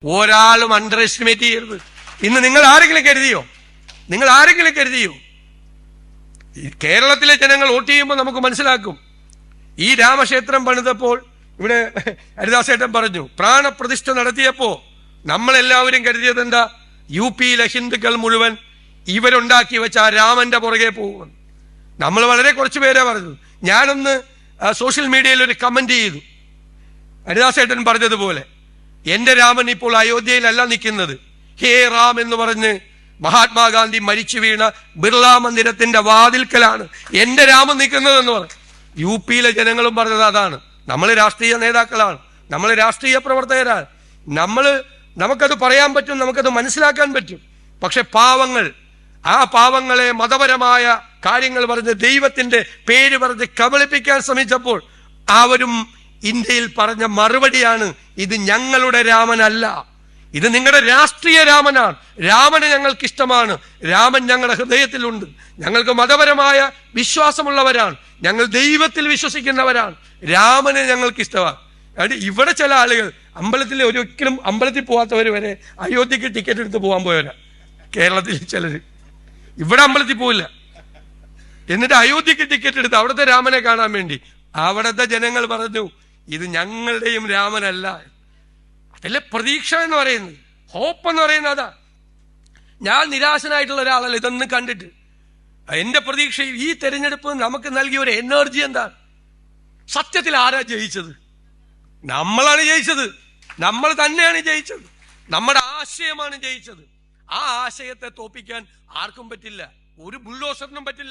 ഒരാളും under estimate ചെയ്യരുത്. ഇന്ന് നിങ്ങൾ ആരെങ്കിലും കരുതിയോ? കേരളത്തിലെ ജനങ്ങൾ വോട്ട് ചെയ്യുമ്പോൾ നമുക്ക് മനസ്സിലാക്കും. ഈ രാമക്ഷേത്രം പണിതപ്പോൾ ഇവിടെ ഹരിദാസേട്ടൻ പറഞ്ഞു, പ്രാണപ്രതിഷ്ഠ നടത്തിയപ്പോ നമ്മളെല്ലാവരും കരുതിയത് എന്താ? UP-യിലെ ഹിന്ദുക്കൾ മുഴുവൻ ഇവരുണ്ടാക്കി വെച്ച ആ രാമന്റെ പുറകെ പോകുമെന്ന്. നമ്മൾ വളരെ കുറച്ചു പേരെ പറഞ്ഞു. ഞാനൊന്ന് സോഷ്യൽ മീഡിയയിൽ ഒരു കമന്റ് ചെയ്തു, ഹരിദാസേട്ടൻ പറഞ്ഞതുപോലെ എന്റെ രാമൻ ഇപ്പോൾ അയോധ്യയിലല്ല നിൽക്കുന്നത്, ഹേ റാം എന്ന് പറഞ്ഞ് മഹാത്മാഗാന്ധി മരിച്ചു വീണ ബിർള മന്ദിരത്തിന്റെ വാതിൽക്കലാണ് എന്റെ രാമൻ നിൽക്കുന്നതെന്ന് പറഞ്ഞു. UP-യിലെ ജനങ്ങളും പറഞ്ഞത് അതാണ്. നമ്മൾ രാഷ്ട്രീയ നേതാക്കളാണ്, നമ്മൾ രാഷ്ട്രീയ പ്രവർത്തകരാണ്, നമുക്കത് പറയാൻ പറ്റും, നമുക്കത് മനസ്സിലാക്കാൻ പറ്റും. പക്ഷെ ആ പാവങ്ങളെ മതപരമായ കാര്യങ്ങൾ പറഞ്ഞ് ദൈവത്തിന്റെ പേര് പറഞ്ഞ് കബളിപ്പിക്കാൻ ശ്രമിച്ചപ്പോൾ അവരും ഇന്ത്യയിൽ പറഞ്ഞ മറുപടിയാണ്, ഇത് ഞങ്ങളുടെ രാമനല്ല, ഇത് നിങ്ങളുടെ രാഷ്ട്രീയ രാമനാണ്. രാമനെ ഞങ്ങൾക്ക് ഇഷ്ടമാണ്, രാമൻ ഞങ്ങളുടെ ഹൃദയത്തിലുണ്ട്, ഞങ്ങൾക്ക് മതപരമായ വിശ്വാസമുള്ളവരാണ്, ഞങ്ങൾ ദൈവത്തിൽ വിശ്വസിക്കുന്നവരാണ്, രാമനെ ഞങ്ങൾക്ക് ഇഷ്ടമാണ്. ഇവിടെ ചില ആളുകൾ ഒരിക്കലും അമ്പലത്തിൽ പോകാത്തവർ വരെ അയോധ്യക്ക് ടിക്കറ്റ് എടുത്ത് പോകാൻ പോയവരാ. കേരളത്തിൽ ചിലര് ഇവിടെ അമ്പലത്തിൽ പോവില്ല, എന്നിട്ട് അയോധ്യക്ക് ടിക്കറ്റ് എടുത്ത് അവിടുത്തെ രാമനെ കാണാൻ വേണ്ടി. അവിടുത്തെ ജനങ്ങൾ പറഞ്ഞു, ഇത് ഞങ്ങളുടെയും രാമനല്ല. അതല്ലേ പ്രതീക്ഷ എന്ന് പറയുന്നത്, ഹോപ്പ് എന്ന് പറയുന്നത് അതാ. ഞാൻ നിരാശനായിട്ടുള്ള ഒരാളല്ല ഇതൊന്നും കണ്ടിട്ട്. എന്റെ പ്രതീക്ഷ ഈ തെരഞ്ഞെടുപ്പ് നമുക്ക് നൽകിയ ഒരു എനർജി എന്താണ്? സത്യത്തിൽ ആരാ ജയിച്ചത്? നമ്മളാണ് ജയിച്ചത്, നമ്മൾ തന്നെയാണ് ജയിച്ചത്, നമ്മുടെ ആശയമാണ് ജയിച്ചത്. ആ ആശയത്തെ തോപ്പിക്കാൻ ആർക്കും പറ്റില്ല, ഒരു ബുൾഡോസറിനും പറ്റില്ല.